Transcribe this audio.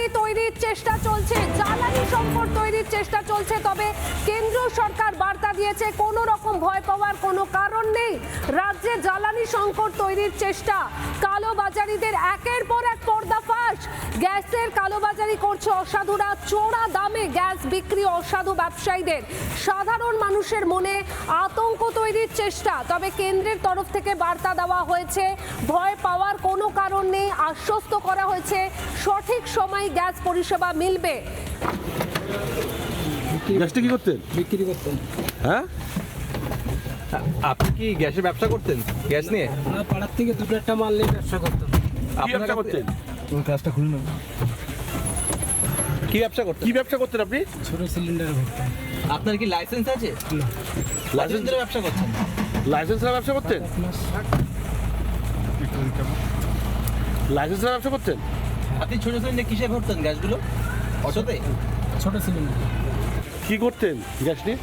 জ্বালানি তৈরির চেষ্টা চলছে, জ্বালানি সংকট তৈরির চেষ্টা চলছে। তবে কেন্দ্র সরকার বার্তা দিয়েছে কোনো রকম ভয় পাওয়ার কোনো কারণ নেই। রাজ্যে জ্বালানি সংকট তৈরির চেষ্টা, কালোবাজারিদের একের পর এক পর্দাফাশ। গ্যাসের কালোবাজারি করছে অসাধুরা, চোরা দামে গ্যাস বিক্রি অসাধু ব্যবসায়ীদের। সাধারণ মানুষের মনে আতঙ্ক তৈরির চেষ্টা। তবে কেন্দ্রের তরফ থেকে বার্তা দেওয়া হয়েছে, ভয় পাওয়ার কোনো কারণ নেই। আশ্বস্ত করা হয়েছে সঠিক সময় গ্যাস পরিষেবা মিলবে। গ্যাসটা কি করতেন? বিক্রি করতেন। হ্যাঁ, আপনি কি গ্যাসের ব্যবসা করতেন? গ্যাস নিয়ে আমরা পাড়ার থেকে দুটো একটা মাল নিয়ে ব্যবসা করতাম। কি ব্যবসা করতেন? কাজটা খুলুন না। কি ব্যবসা করতেন? কি ব্যবসা করতেন আপনি? ছোট সিলিন্ডার ভরতাম। আপনার কি লাইসেন্স আছে? না, লাইসেন্সের ব্যবসা করছেন? লাইসেন্সের ব্যবসা করতেন? লাইসেন্সের ব্যবসা করতেন? আপনি ছোট সিলিন্ডার কিসে ভরতেন গ্যাসগুলো? অটোতে? ছোট সিলিন্ডার। কি করতেন গ্যাস নিয়ে?